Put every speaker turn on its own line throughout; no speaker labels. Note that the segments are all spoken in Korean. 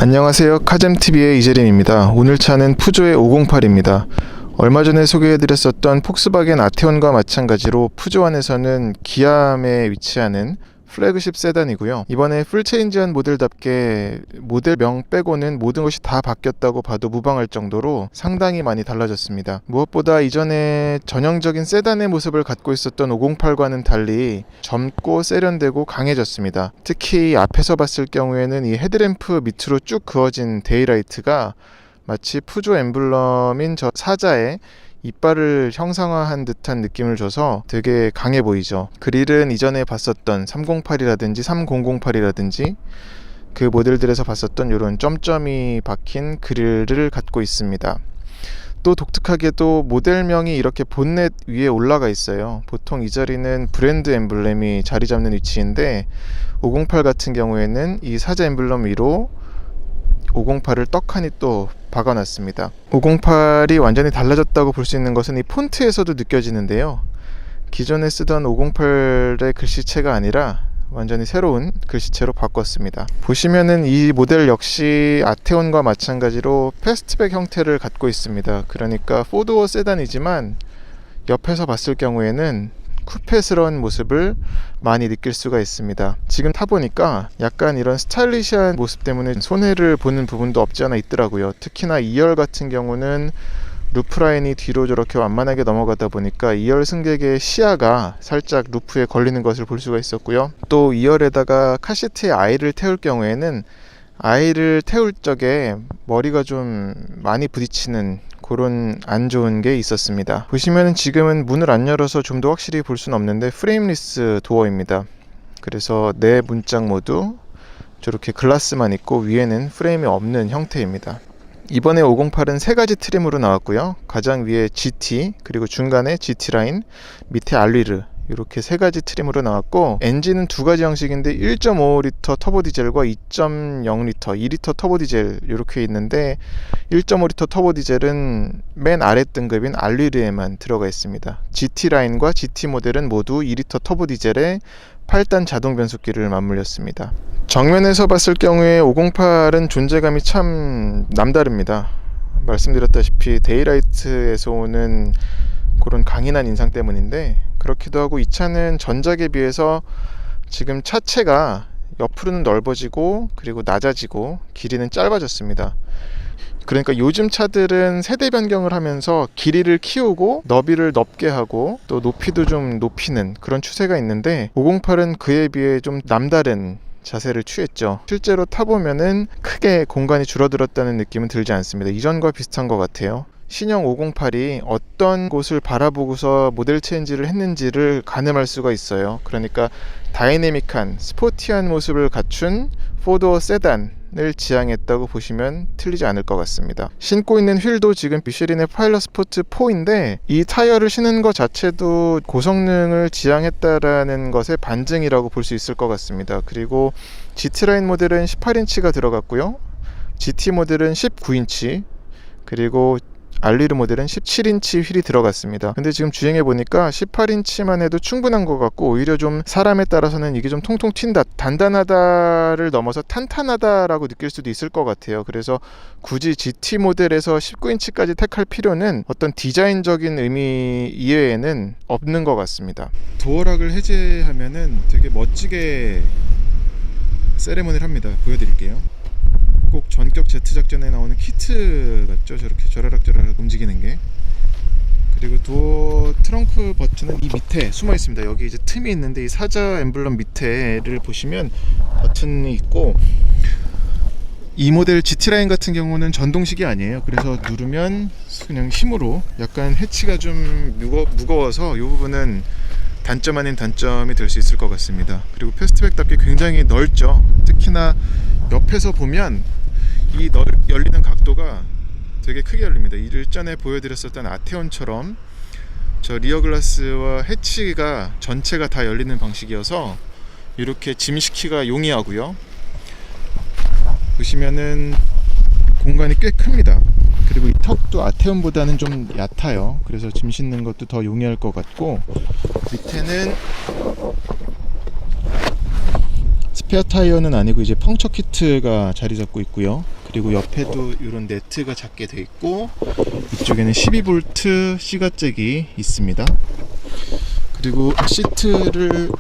안녕하세요. 카잼TV의 이재림입니다. 오늘 차는 푸조의 508입니다. 얼마 전에 소개해드렸었던 폭스바겐 아테온과 마찬가지로 푸조 안에서는 기암에 위치하는 플래그십 세단이고요. 이번에 풀체인지한 모델답게 모델명 빼고는 모든 것이 다 바뀌었다고 봐도 무방할 정도로 상당히 많이 달라졌습니다. 무엇보다 이전에 전형적인 세단의 모습을 갖고 있었던 508과는 달리 젊고 세련되고 강해졌습니다. 특히 앞에서 봤을 경우에는 이 헤드램프 밑으로 쭉 그어진 데이라이트가 마치 푸조 엠블럼인 저 사자의 이빨을 형상화한 듯한 느낌을 줘서 되게 강해 보이죠. 그릴은 이전에 봤었던 308이라든지 3008이라든지 그 모델들에서 봤었던 이런 점점이 박힌 그릴을 갖고 있습니다. 또 독특하게도 모델명이 이렇게 본넷 위에 올라가 있어요. 보통 이 자리는 브랜드 엠블렘이 자리 잡는 위치인데 508 같은 경우에는 이 사자 엠블럼 위로 508을 떡하니 또 박아놨습니다. 508이 완전히 달라졌다고 볼 수 있는 것은 이 폰트에서도 느껴지는데요. 기존에 쓰던 508의 글씨체가 아니라 완전히 새로운 글씨체로 바꿨습니다. 보시면은 이 모델 역시 아테온과 마찬가지로 패스트백 형태를 갖고 있습니다. 그러니까 4도어 세단이지만 옆에서 봤을 경우에는 쿠페스러운 모습을 많이 느낄 수가 있습니다. 지금 타보니까 약간 이런 스타일리시한 모습 때문에 손해를 보는 부분도 없지 않아 있더라고요. 특히나 2열 같은 경우는 루프라인이 뒤로 저렇게 완만하게 넘어가다 보니까 2열 승객의 시야가 살짝 루프에 걸리는 것을 볼 수가 있었고요. 또 2열에다가 카시트에 아이를 태울 경우에는 아이를 태울 적에 머리가 좀 많이 부딪히는 그런 안 좋은 게 있었습니다. 보시면 지금은 문을 안 열어서 좀 더 확실히 볼 수는 없는데 프레임리스 도어입니다. 그래서 네 문짝 모두 저렇게 글라스만 있고 위에는 프레임이 없는 형태입니다. 이번에 508은 세 가지 트림으로 나왔고요. 가장 위에 GT, 그리고 중간에 GT 라인, 밑에 알리르, 이렇게 세 가지 트림으로 나왔고, 엔진은 두 가지 형식인데 1.5L 터보 디젤과 2.0L, 2L 터보 디젤 이렇게 있는데 1.5L 터보 디젤은 맨 아래 등급인 알리르에만 들어가 있습니다. GT 라인과 GT 모델은 모두 2L 터보 디젤에 8단 자동 변속기를 맞물렸습니다. 정면에서 봤을 경우에 508은 존재감이 참 남다릅니다. 말씀드렸다시피 데이라이트에서 오는 그런 강인한 인상 때문인데, 그렇기도 하고 이 차는 전작에 비해서 지금 차체가 옆으로는 넓어지고 그리고 낮아지고 길이는 짧아졌습니다. 그러니까 요즘 차들은 세대 변경을 하면서 길이를 키우고 너비를 넓게 하고 또 높이도 좀 높이는 그런 추세가 있는데, 508은 그에 비해 좀 남다른 자세를 취했죠. 실제로 타보면은 크게 공간이 줄어들었다는 느낌은 들지 않습니다. 이전과 비슷한 것 같아요. 신형 508이 어떤 곳을 바라보고서 모델 체인지를 했는지를 가늠할 수가 있어요. 그러니까 다이내믹한 스포티한 모습을 갖춘 4도어 세단을 지향했다고 보시면 틀리지 않을 것 같습니다. 신고 있는 휠도 지금 미쉐린의 파일럿 스포츠 4인데 이 타이어를 신은 것 자체도 고성능을 지향했다라는 것의 반증이라고 볼 수 있을 것 같습니다. 그리고 GT라인 모델은 18인치가 들어갔고요. GT 모델은 19인치, 그리고 알리르 모델은 17인치 휠이 들어갔습니다. 근데 지금 주행해 보니까 18인치만 해도 충분한 것 같고, 오히려 좀 사람에 따라서는 이게 좀 통통 튄다, 단단하다를 넘어서 탄탄하다라고 느낄 수도 있을 것 같아요. 그래서 굳이 GT 모델에서 19인치까지 택할 필요는 어떤 디자인적인 의미 이외에는 없는 것 같습니다. 도어락을 해제하면은 되게 멋지게 세레머니를 합니다. 보여드릴게요. 꼭 전격 제트 작전에 나오는 키트 같죠? 저렇게 저라락 움직이는 게. 그리고 도어 트렁크 버튼은 이 밑에 숨어 있습니다. 여기 이제 틈이 있는데 이 사자 엠블럼 밑에를 보시면 버튼이 있고, 이 모델 GT라인 같은 경우는 전동식이 아니에요. 그래서 누르면 그냥 힘으로, 약간 해치가 좀 무거워서 이 부분은 단점 아닌 단점이 될 수 있을 것 같습니다. 그리고 패스트백답게 굉장히 넓죠. 특히나 옆에서 보면 이 열리는 각도가 되게 크게 열립니다. 일전에 보여드렸었던 아테온처럼 저 리어 글라스와 해치가 전체가 다 열리는 방식이어서 이렇게 짐시키가 용이하고요. 보시면은 공간이 꽤 큽니다. 그리고 이 턱도 아테온보다는 좀 얕아요. 그래서 짐 싣는 것도 더 용이할 것 같고, 밑에는 스페어 타이어는 아니고 이제 펑처 키트가 자리 잡고 있고요. 그리고 옆에도 이런 네트가 작게 돼 있고, 이쪽에는 12V C가잭이 있습니다. 그리고 시트를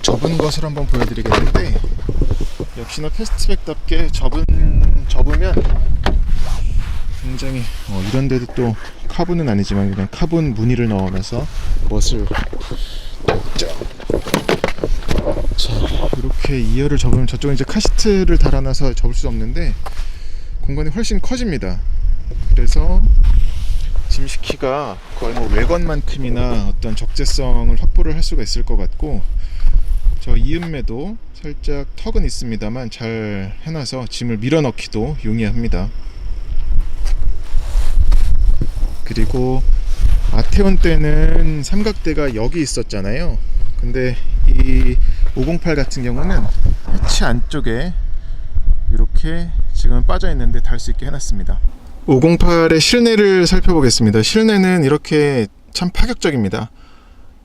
접은 것을 한번 보여드리겠는데, 역시나 패스트백답게 접으면 굉장히 이런데도 또 카본은 아니지만 그냥 카본 무늬를 넣어놔서 멋을 자, 이렇게 2열을 접으면 저쪽은 이제 카시트를 달아놔서 접을 수 없는데 공간이 훨씬 커집니다. 그래서 짐시키가 거의 뭐 외관만큼이나 어떤 적재성을 확보를 할 수가 있을 것 같고, 저 이음매도 살짝 턱은 있습니다만 잘 해놔서 짐을 밀어넣기도 용이합니다. 그리고 아테온 때는 삼각대가 여기 있었잖아요. 근데 이 508 같은 경우는 해치 안쪽에 이렇게 지금 빠져 있는데 달 수 있게 해놨습니다. 508의 실내를 살펴보겠습니다. 실내는 이렇게 참 파격적입니다.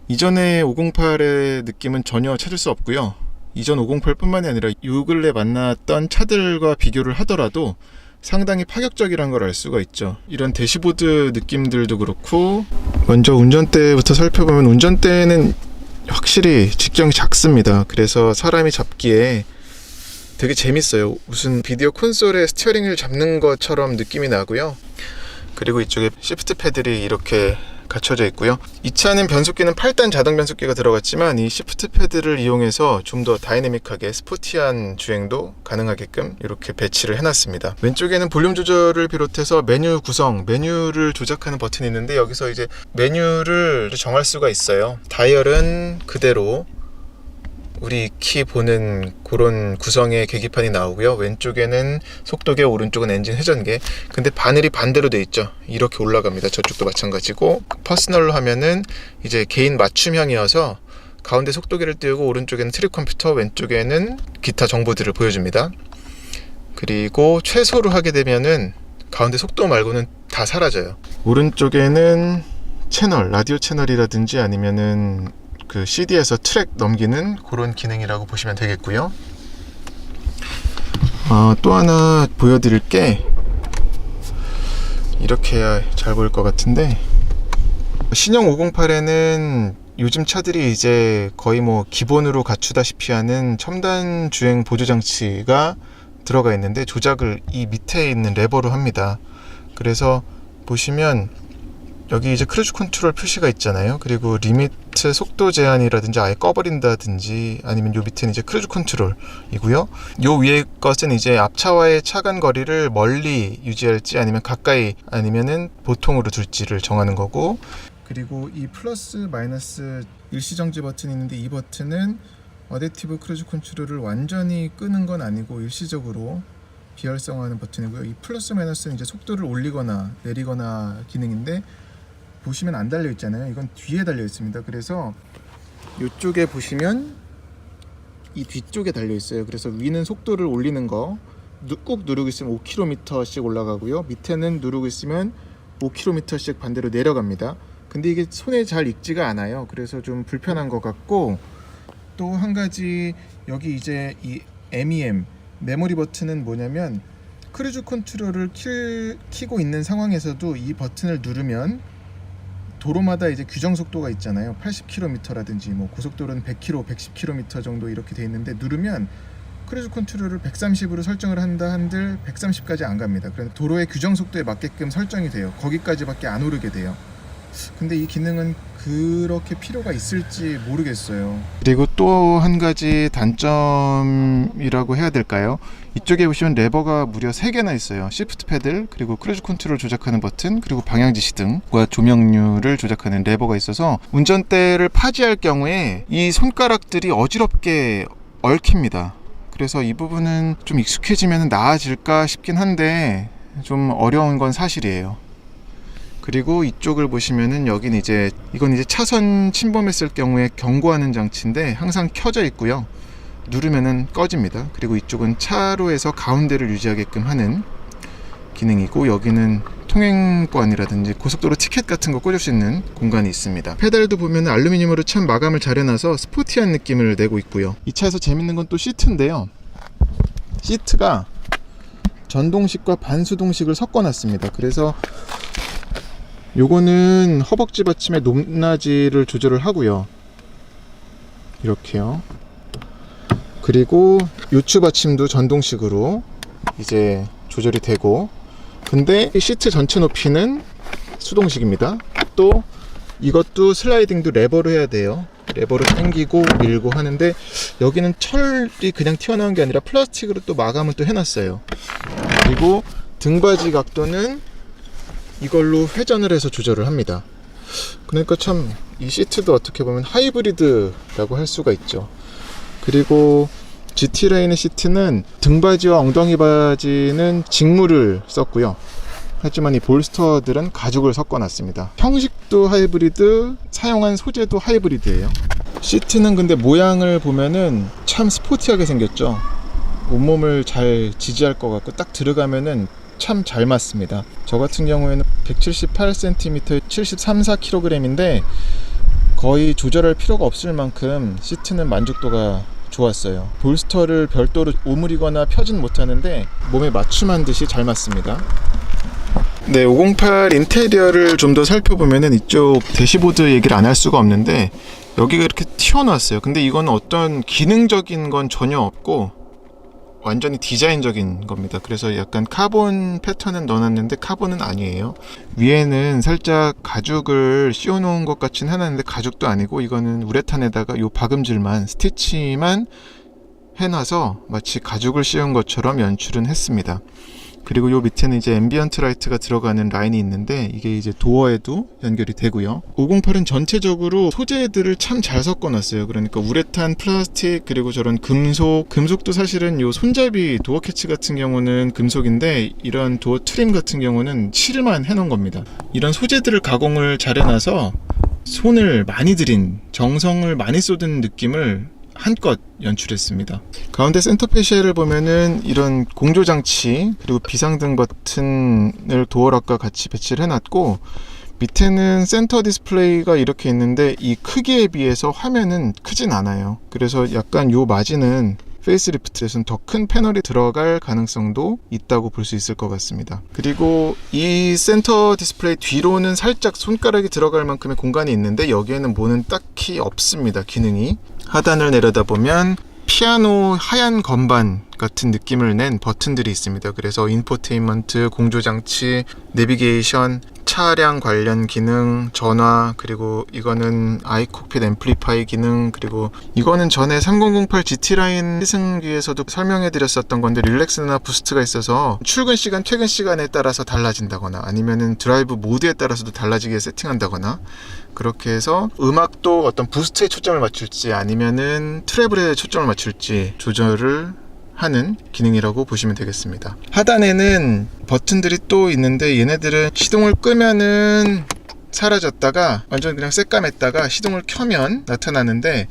이전의 508의 느낌은 전혀 찾을 수 없고요. 이전 508 뿐만이 아니라 요 근래 만났던 차들과 비교를 하더라도 상당히 파격적이라는 걸 알 수가 있죠. 이런 대시보드 느낌들도 그렇고, 먼저 운전대부터 살펴보면 운전대는 확실히 직경이 작습니다. 그래서 사람이 잡기에 되게 재밌어요. 무슨 비디오 콘솔의 스티어링을 잡는 것처럼 느낌이 나고요. 그리고 이쪽에 시프트 패드들이 이렇게 갖춰져 있고요. 이 차는 변속기는 8단 자동 변속기가 들어갔지만 이 시프트 패드를 이용해서 좀 더 다이내믹하게 스포티한 주행도 가능하게끔 이렇게 배치를 해놨습니다. 왼쪽에는 볼륨 조절을 비롯해서 메뉴 구성, 메뉴를 조작하는 버튼이 있는데 여기서 이제 메뉴를 정할 수가 있어요. 다이얼은 그대로 우리 키 보는 그런 구성의 계기판이 나오고요. 왼쪽에는 속도계, 오른쪽은 엔진 회전계. 근데 바늘이 반대로 돼 있죠. 이렇게 올라갑니다. 저쪽도 마찬가지고. 퍼스널로 하면은 이제 개인 맞춤형이어서 가운데 속도계를 띄우고 오른쪽에는 트릭 컴퓨터, 왼쪽에는 기타 정보들을 보여줍니다. 그리고 최소로 하게 되면은 가운데 속도 말고는 다 사라져요. 오른쪽에는 채널, 라디오 채널이라든지 아니면은 그 CD에서 트랙 넘기는 그런 기능이라고 보시면 되겠고요. 또 하나 보여드릴 게, 이렇게 해야 잘 보일 것 같은데, 신형 508에는 요즘 차들이 이제 거의 뭐 기본으로 갖추다시피 하는 첨단 주행 보조 장치가 들어가 있는데 조작을 이 밑에 있는 레버로 합니다. 그래서 보시면 여기 이제 크루즈 컨트롤 표시가 있잖아요. 그리고 리미트 속도 제한이라든지 아예 꺼버린다든지, 아니면 요 밑에는 이제 크루즈 컨트롤이고요. 요 위에 것은 이제 앞차와의 차간 거리를 멀리 유지할지 아니면 가까이 아니면은 보통으로 둘지를 정하는 거고, 그리고 이 플러스 마이너스 일시정지 버튼이 있는데 이 버튼은 어댑티브 크루즈 컨트롤을 완전히 끄는 건 아니고 일시적으로 비활성화하는 버튼이고요. 이 플러스 마이너스는 이제 속도를 올리거나 내리거나 기능인데, 보시면 안 달려 있잖아요. 이건 뒤에 달려 있습니다. 그래서 이쪽에 보시면 이 뒤쪽에 달려 있어요. 그래서 위는 속도를 올리는 거 꾹 누르고 있으면 5km씩 올라가고요. 밑에는 누르고 있으면 5km씩 반대로 내려갑니다. 근데 이게 손에 잘 익지가 않아요. 그래서 좀 불편한 것 같고, 또 한 가지 여기 이제 이 MEM 메모리 버튼은 뭐냐면, 크루즈 컨트롤을 키고 있는 상황에서도 이 버튼을 누르면 도로마다 이제 규정 속도가 있잖아요. 80km라든지 뭐 고속도로는 100km, 110km 정도 이렇게 돼 있는데, 누르면 크루즈 컨트롤을 130으로 설정을 한다 한들 130까지 안 갑니다. 그래서 도로의 규정 속도에 맞게끔 설정이 돼요. 거기까지밖에 안 오르게 돼요. 근데 이 기능은 그렇게 필요가 있을지 모르겠어요. 그리고 또 한 가지 단점이라고 해야 될까요? 이쪽에 보시면 레버가 무려 3개나 있어요. 시프트 패들, 그리고 크루즈 컨트롤 조작하는 버튼, 그리고 방향 지시 등과 조명류를 조작하는 레버가 있어서 운전대를 파지할 경우에 이 손가락들이 어지럽게 얽힙니다. 그래서 이 부분은 좀 익숙해지면 나아질까 싶긴 한데 좀 어려운 건 사실이에요. 그리고 이쪽을 보시면은 여긴 이제 이건 이제 차선 침범했을 경우에 경고하는 장치인데 항상 켜져 있고요. 누르면은 꺼집니다. 그리고 이쪽은 차로에서 가운데를 유지하게끔 하는 기능이고, 여기는 통행권이라든지 고속도로 티켓 같은 거 꽂을 수 있는 공간이 있습니다. 페달도 보면 알루미늄으로 참 마감을 잘 해놔서 스포티한 느낌을 내고 있고요. 이 차에서 재밌는 건 또 시트인데요. 시트가 전동식과 반수동식을 섞어놨습니다. 그래서 요거는 허벅지 받침의 높낮이를 조절을 하고요. 이렇게요. 그리고 요추 받침도 전동식으로 이제 조절이 되고, 근데 이 시트 전체 높이는 수동식입니다. 또 이것도 슬라이딩도 레버로 해야 돼요. 레버로 당기고 밀고 하는데, 여기는 철이 그냥 튀어나온 게 아니라 플라스틱으로 또 마감을 또 해놨어요. 그리고 등받이 각도는 이걸로 회전을 해서 조절을 합니다. 그러니까 참 이 시트도 어떻게 보면 하이브리드라고 할 수가 있죠. 그리고 GT 라인의 시트는 등받이와 엉덩이 바지는 직물을 썼고요. 하지만 이 볼스터들은 가죽을 섞어놨습니다. 형식도 하이브리드, 사용한 소재도 하이브리드예요. 시트는 근데 모양을 보면은 참 스포티하게 생겼죠. 온몸을 잘 지지할 것 같고 딱 들어가면은 참 잘 맞습니다. 저 같은 경우에는 178cm, 73, 4kg인데 거의 조절할 필요가 없을 만큼 시트는 만족도가 좋았어요. 볼스터를 별도로 오므리거나 펴진 못하는데 몸에 맞춤한 듯이 잘 맞습니다. 네, 508 인테리어를 좀 더 살펴보면은 이쪽 대시보드 얘기를 안 할 수가 없는데 여기가 이렇게 튀어나왔어요. 근데 이건 어떤 기능적인 건 전혀 없고 완전히 디자인적인 겁니다. 그래서 약간 카본 패턴은 넣어놨는데 카본은 아니에요. 위에는 살짝 가죽을 씌워놓은 것 같긴 하는데 가죽도 아니고 이거는 우레탄에다가 요 박음질만, 스티치만 해놔서 마치 가죽을 씌운 것처럼 연출은 했습니다. 그리고 요 밑에는 이제 앰비언트 라이트가 들어가는 라인이 있는데 이게 이제 도어에도 연결이 되고요. 508은 전체적으로 소재들을 참 잘 섞어놨어요. 그러니까 우레탄, 플라스틱, 그리고 저런 금속도 사실은 요 손잡이 도어 캐치 같은 경우는 금속인데 이런 도어 트림 같은 경우는 실만 해놓은 겁니다. 이런 소재들을 가공을 잘 해놔서 손을 많이 들인, 정성을 많이 쏟은 느낌을 한껏 연출했습니다. 가운데 센터 페시아를 보면은 이런 공조장치 그리고 비상등 버튼을 도어락과 같이 배치를 해놨고, 밑에는 센터 디스플레이가 이렇게 있는데 이 크기에 비해서 화면은 크진 않아요. 그래서 약간 요 마진은 페이스리프트에서는 더 큰 패널이 들어갈 가능성도 있다고 볼 수 있을 것 같습니다. 그리고 이 센터 디스플레이 뒤로는 살짝 손가락이 들어갈 만큼의 공간이 있는데 여기에는 뭐는 딱히 없습니다. 기능이. 하단을 내려다보면 피아노 하얀 건반 같은 느낌을 낸 버튼들이 있습니다. 그래서 인포테인먼트, 공조장치, 내비게이션, 차량 관련 기능, 전화, 그리고 이거는 아이콕핏 앰플리파이 기능, 그리고 이거는 전에 3008 GT라인 시승기에서도 설명해 드렸었던 건데 릴렉스나 부스트가 있어서 출근 시간, 퇴근 시간에 따라서 달라진다거나 아니면은 드라이브 모드에 따라서도 달라지게 세팅한다거나, 그렇게 해서 음악도 어떤 부스트에 초점을 맞출지 아니면은 트래블에 초점을 맞출지 조절을 하는 기능이라고 보시면 되겠습니다. 하단에는 버튼들이 또 있는데 얘네들은 시동을 끄면은 사라졌다가 완전 그냥 새까맸다가 시동을 켜면 나타나는데,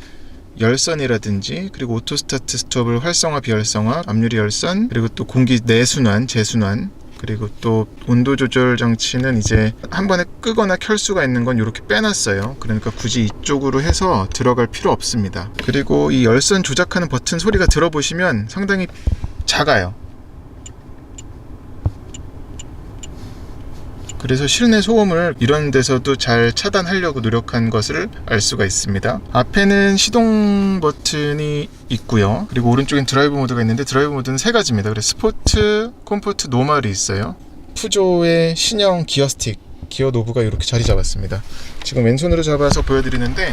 열선이라든지 그리고 오토 스타트 스톱을 활성화 비활성화, 압유리 열선, 그리고 또 공기 내순환 재순환, 그리고 또 온도 조절 장치는 이제 한 번에 끄거나 켤 수가 있는 건 이렇게 빼놨어요. 그러니까 굳이 이쪽으로 해서 들어갈 필요 없습니다. 그리고 이 열선 조작하는 버튼 소리가 들어보시면 상당히 작아요. 그래서 실내 소음을 이런 데서도 잘 차단하려고 노력한 것을 알 수가 있습니다. 앞에는 시동 버튼이 있고요. 그리고 오른쪽엔 드라이브 모드가 있는데 드라이브 모드는 세 가지입니다. 그래서 스포츠, 콤포트, 노멀이 있어요. 푸조의 신형 기어 스틱, 기어 노브가 이렇게 자리 잡았습니다. 지금 왼손으로 잡아서 보여드리는데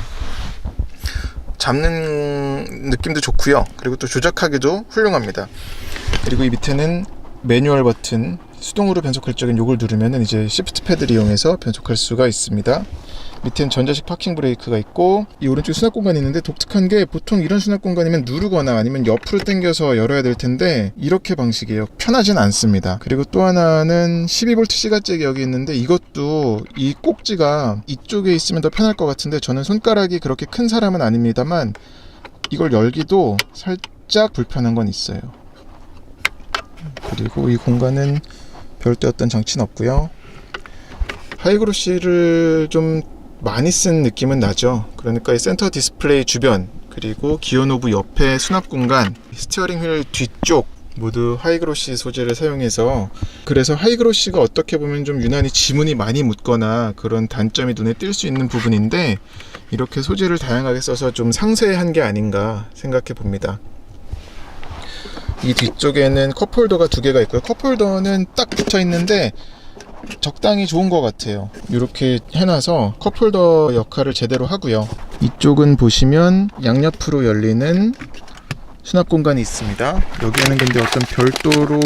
잡는 느낌도 좋고요. 그리고 또 조작하기도 훌륭합니다. 그리고 이 밑에는 매뉴얼 버튼, 수동으로 변속할 적엔 요걸 누르면 이제 시프트 패드를 이용해서 변속할 수가 있습니다. 밑에는 전자식 파킹 브레이크가 있고, 이 오른쪽에 수납 공간이 있는데 독특한 게 보통 이런 수납 공간이면 누르거나 아니면 옆으로 당겨서 열어야 될 텐데 이렇게 방식이에요. 편하진 않습니다. 그리고 또 하나는 12V C가잭이 여기 있는데 이것도 이 꼭지가 이쪽에 있으면 더 편할 것 같은데 저는 손가락이 그렇게 큰 사람은 아닙니다만 이걸 열기도 살짝 불편한 건 있어요. 그리고 이 공간은 별도의 어떤 장치는 없고요. 하이그로시를 좀 많이 쓴 느낌은 나죠. 그러니까 이 센터 디스플레이 주변, 그리고 기어 노브 옆에 수납 공간, 스티어링 휠 뒤쪽 모두 하이그로시 소재를 사용해서, 그래서 하이그로시가 어떻게 보면 좀 유난히 지문이 많이 묻거나 그런 단점이 눈에 띌 수 있는 부분인데, 이렇게 소재를 다양하게 써서 좀 상세한 게 아닌가 생각해 봅니다. 이 뒤쪽에는 컵홀더가 두 개가 있고요. 컵홀더는 딱 붙어 있는데 적당히 좋은 것 같아요. 이렇게 해놔서 컵홀더 역할을 제대로 하고요. 이쪽은 보시면 양옆으로 열리는 수납 공간이 있습니다. 여기에는 근데 어떤 별도로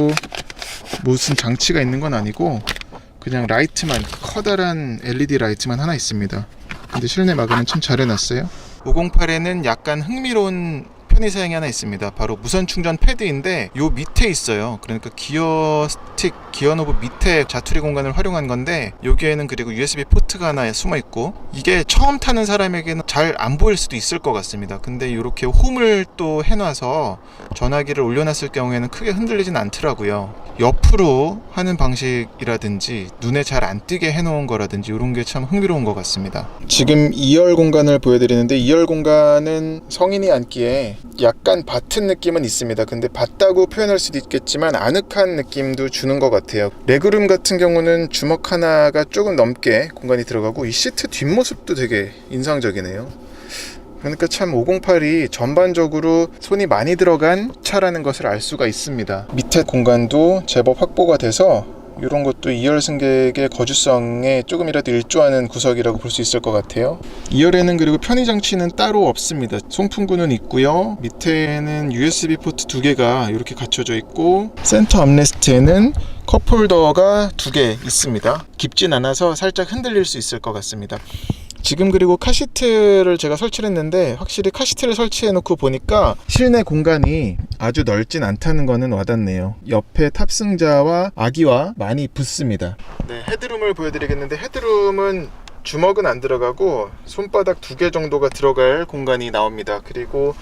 무슨 장치가 있는 건 아니고 그냥 라이트만, 커다란 LED 라이트만 하나 있습니다. 근데 실내 마감은 참 잘 해놨어요. 508에는 약간 흥미로운 편의사양이 하나 있습니다. 바로 무선 충전 패드인데 요 밑에 있어요. 그러니까 기어 스틱, 기어 노브 밑에 자투리 공간을 활용한 건데, 여기에는 그리고 USB 포트가 하나 숨어 있고, 이게 처음 타는 사람에게는 잘 안 보일 수도 있을 것 같습니다. 근데 이렇게 홈을 또 해놔서 전화기를 올려놨을 경우에는 크게 흔들리진 않더라고요. 옆으로 하는 방식이라든지 눈에 잘 안 띄게 해놓은 거라든지 이런 게 참 흥미로운 것 같습니다. 지금 2열 공간을 보여드리는데, 2열 공간은 성인이 앉기에 약간 밭은 느낌은 있습니다. 근데 밭다고 표현할 수도 있겠지만 아늑한 느낌도 주는 것 같아요. 레그룸 같은 경우는 주먹 하나가 조금 넘게 공간이 들어가고, 이 시트 뒷모습도 되게 인상적이네요. 그러니까 참 508이 전반적으로 손이 많이 들어간 차라는 것을 알 수가 있습니다. 밑에 공간도 제법 확보가 돼서 이런 것도 2열 승객의 거주성에 조금이라도 일조하는 구석이라고 볼 수 있을 것 같아요. 2열에는 그리고 편의 장치는 따로 없습니다. 송풍구는 있고요. 밑에는 USB 포트 2개가 이렇게 갖춰져 있고, 센터 암레스트에는 컵홀더가 2개 있습니다. 깊진 않아서 살짝 흔들릴 수 있을 것 같습니다. 지금 그리고 카시트를 제가 설치를 했는데, 확실히 카시트를 설치해 놓고 보니까 실내 공간이 아주 넓진 않다는 거는 와닿네요. 옆에 탑승자와 아기와 많이 붙습니다. 네, 헤드룸을 보여드리겠는데, 헤드룸은 주먹은 안 들어가고 손바닥 2개 정도가 들어갈 공간이 나옵니다. 그리고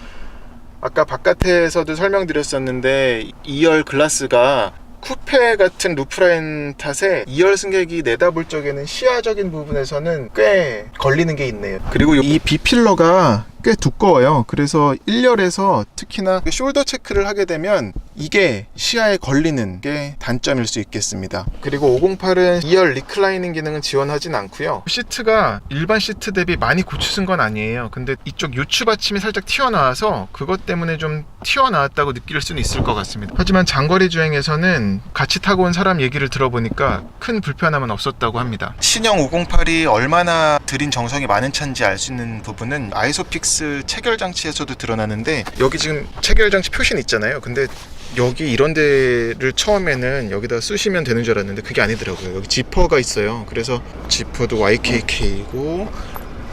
아까 바깥에서도 설명드렸었는데, 2열 글라스가 쿠페 같은 루프라인 탓에 2열 승객이 내다볼 적에는 시야적인 부분에서는 꽤 걸리는 게 있네요. 그리고 이 B필러가 꽤 두꺼워요. 그래서 1열에서 특히나 숄더 체크를 하게 되면 이게 시야에 걸리는 게 단점일 수 있겠습니다. 그리고 508은 2열 리클라이닝 기능은 지원하진 않고요. 시트가 일반 시트 대비 많이 고추쓴 건 아니에요. 근데 이쪽 요추 받침이 살짝 튀어나와서 그것 때문에 좀 튀어나왔다고 느낄 수는 있을 것 같습니다. 하지만 장거리 주행에서는 같이 타고 온 사람 얘기를 들어보니까 큰 불편함은 없었다고 합니다. 신형 508이 얼마나 들인 정성이 많은 차인지 알 수 있는 부분은 아이소픽스 체결 장치에서도 드러나는데, 여기 지금 체결 장치 표시는 있잖아요. 근데 여기 이런 데를 처음에는 여기다 쓰시면 되는 줄 알았는데 그게 아니더라고요. 여기 지퍼가 있어요. 그래서 지퍼도 YKK이고,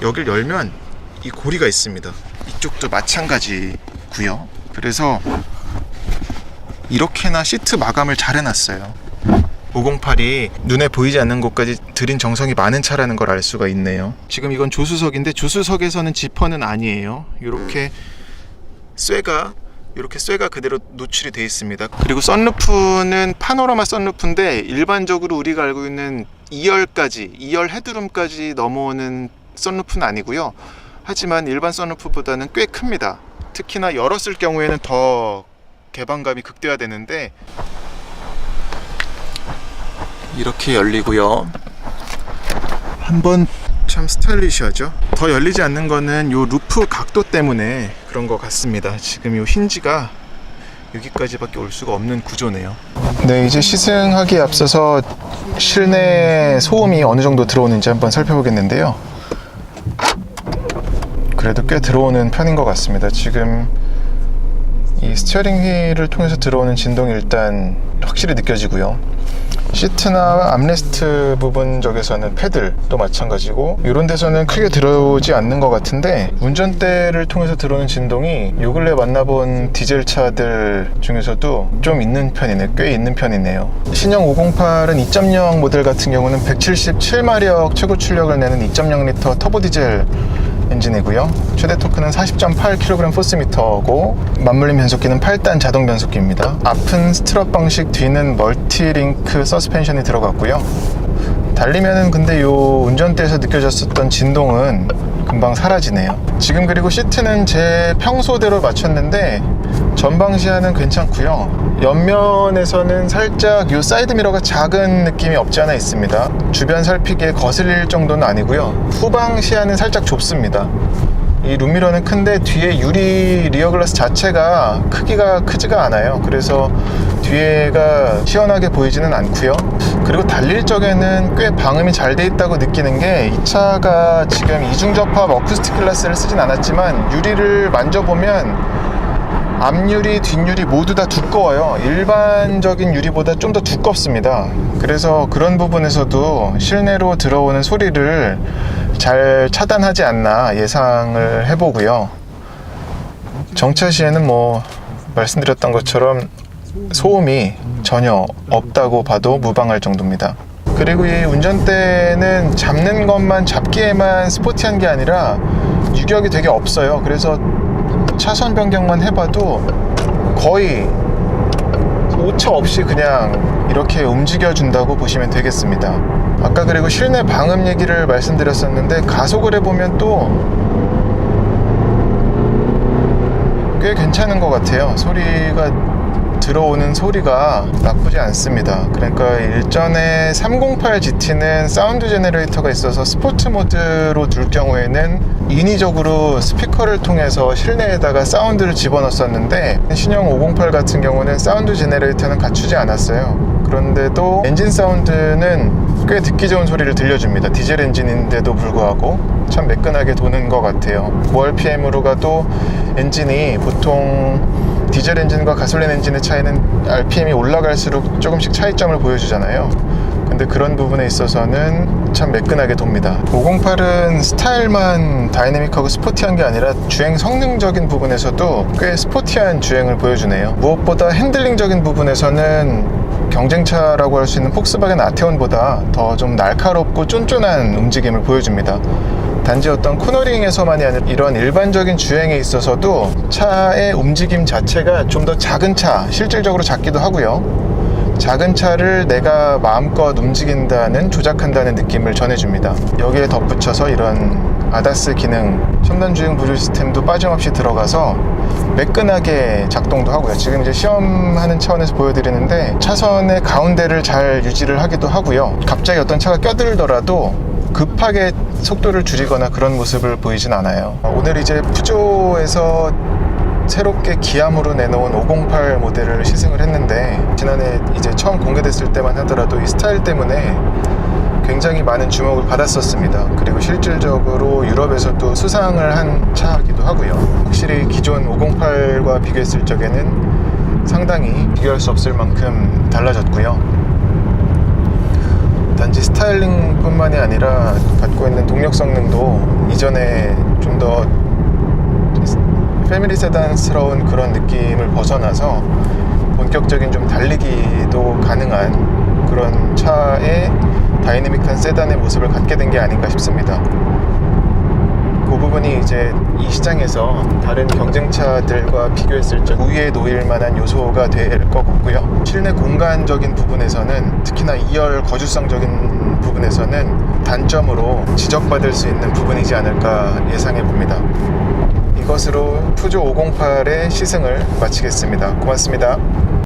여길 열면 이 고리가 있습니다. 이쪽도 마찬가지고요. 그래서 이렇게나 시트 마감을 잘 해놨어요. 508이 눈에 보이지 않는 곳까지 들인 정성이 많은 차라는 걸 알 수가 있네요. 지금 이건 조수석인데, 조수석에서는 지퍼는 아니에요. 이렇게 쇠가 그대로 노출이 되어 있습니다. 그리고 썬루프는 파노라마 썬루프인데, 일반적으로 우리가 알고 있는 2열 헤드룸까지 넘어오는 썬루프는 아니고요. 하지만 일반 썬루프보다는 꽤 큽니다. 특히나 열었을 경우에는 더 개방감이 극대화되는데, 이렇게 열리고요. 한번 참 스타일리시하죠. 더 열리지 않는 거는 요 루프 각도 때문에 그런 것 같습니다. 지금 요 힌지가 여기까지밖에 올 수가 없는 구조네요. 네, 이제 시승하기에 앞서서 실내 소음이 어느 정도 들어오는지 한번 살펴보겠는데요. 그래도 꽤 들어오는 편인 것 같습니다. 지금 이 스티어링 휠을 통해서 들어오는 진동이 일단 확실히 느껴지고요. 시트나 암레스트 부분 쪽에서는 패들도 마찬가지고, 이런 데서는 크게 들어오지 않는 것 같은데, 운전대를 통해서 들어오는 진동이 요 근래 만나본 디젤 차들 중에서도 좀 있는 편이네요. 꽤 있는 편이네요. 신형 508은 2.0 모델 같은 경우는 177마력 최고 출력을 내는 2.0L 터보 디젤 엔진이고요. 최대 토크는 40.8kg 포스미터고, 맞물림 변속기는 8단 자동 변속기입니다. 앞은 스트럿 방식, 뒤는 멀티링크 서스펜션이 들어갔고요. 달리면은 근데 요 운전대에서 느껴졌었던 진동은 금방 사라지네요. 지금 그리고 시트는 제 평소대로 맞췄는데 전방 시야는 괜찮고요. 옆면에서는 살짝 요 사이드미러가 작은 느낌이 없지 않아 있습니다. 주변 살피기에 거슬릴 정도는 아니고요. 후방 시야는 살짝 좁습니다. 이 룸미러는 큰데 뒤에 유리 리어글라스 자체가 크기가 크지가 않아요. 그래서 뒤에가 시원하게 보이지는 않고요. 그리고 달릴 적에는 꽤 방음이 잘 돼 있다고 느끼는 게, 이 차가 지금 이중접합 어쿠스틱 글라스를 쓰진 않았지만 유리를 만져보면 앞유리, 뒷유리 모두 다 두꺼워요. 일반적인 유리보다 좀 더 두껍습니다. 그래서 그런 부분에서도 실내로 들어오는 소리를 잘 차단하지 않나 예상을 해보고요. 정차 시에는 뭐 말씀드렸던 것처럼 소음이 전혀 없다고 봐도 무방할 정도입니다. 그리고 이 운전대는 잡는 것만, 잡기에만 스포티한 게 아니라 유격이 되게 없어요. 그래서 차선 변경만 해봐도 거의 오차 없이 그냥 이렇게 움직여준다고 보시면 되겠습니다. 아까 그리고 실내 방음 얘기를 말씀드렸었는데, 가속을 해보면 또 꽤 괜찮은 것 같아요. 소리가, 들어오는 소리가 나쁘지 않습니다. 그러니까 일전에 308 GT는 사운드 제너레이터가 있어서 스포츠 모드로 둘 경우에는 인위적으로 스피커를 통해서 실내에다가 사운드를 집어넣었었는데, 신형 508 같은 경우는 사운드 제너레이터는 갖추지 않았어요. 그런데도 엔진 사운드는 꽤 듣기 좋은 소리를 들려줍니다. 디젤 엔진인데도 불구하고 참 매끈하게 도는 것 같아요. 고RPM으로 가도 엔진이, 보통 디젤 엔진과 가솔린 엔진의 차이는 RPM이 올라갈수록 조금씩 차이점을 보여주잖아요. 근데 그런 부분에 있어서는 참 매끈하게 돕니다. 508은 스타일만 다이내믹하고 스포티한 게 아니라 주행 성능적인 부분에서도 꽤 스포티한 주행을 보여주네요. 무엇보다 핸들링적인 부분에서는 경쟁차라고 할 수 있는 폭스바겐 아테온보다 더 좀 날카롭고 쫀쫀한 움직임을 보여줍니다. 단지 어떤 코너링에서만이 아니라 이런 일반적인 주행에 있어서도 차의 움직임 자체가 좀 더 작은 차, 실질적으로 작기도 하고요. 작은 차를 내가 마음껏 움직인다는, 조작한다는 느낌을 전해줍니다. 여기에 덧붙여서 이런 ADAS 기능, 첨단 주행 보조 시스템도 빠짐없이 들어가서 매끈하게 작동도 하고요. 지금 이제 시험하는 차원에서 보여드리는데, 차선의 가운데를 잘 유지를 하기도 하고요. 갑자기 어떤 차가 껴들더라도 급하게 속도를 줄이거나 그런 모습을 보이진 않아요. 오늘 이제 푸조에서 새롭게 기암으로 내놓은 508 모델을 시승을 했는데, 지난해 이제 처음 공개됐을 때만 하더라도 이 스타일 때문에 굉장히 많은 주목을 받았었습니다. 그리고 실질적으로 유럽에서도 수상을 한 차이기도 하고요. 확실히 기존 508과 비교했을 적에는 상당히 비교할 수 없을 만큼 달라졌고요. 단지 스타일링 뿐만이 아니라 갖고 있는 동력 성능도 이전에 좀 더 패밀리 세단스러운 그런 느낌을 벗어나서 본격적인 좀 달리기도 가능한 그런 차의 다이내믹한 세단의 모습을 갖게 된 게 아닌가 싶습니다. 그 부분이 이제 이 시장에서 다른 경쟁차들과 비교했을 때 우위에 놓일 만한 요소가 될 것 같고요. 실내 공간적인 부분에서는, 특히나 2열 거주성적인 부분에서는 단점으로 지적받을 수 있는 부분이지 않을까 예상해 봅니다. 이것으로 푸조 508의 시승을 마치겠습니다. 고맙습니다.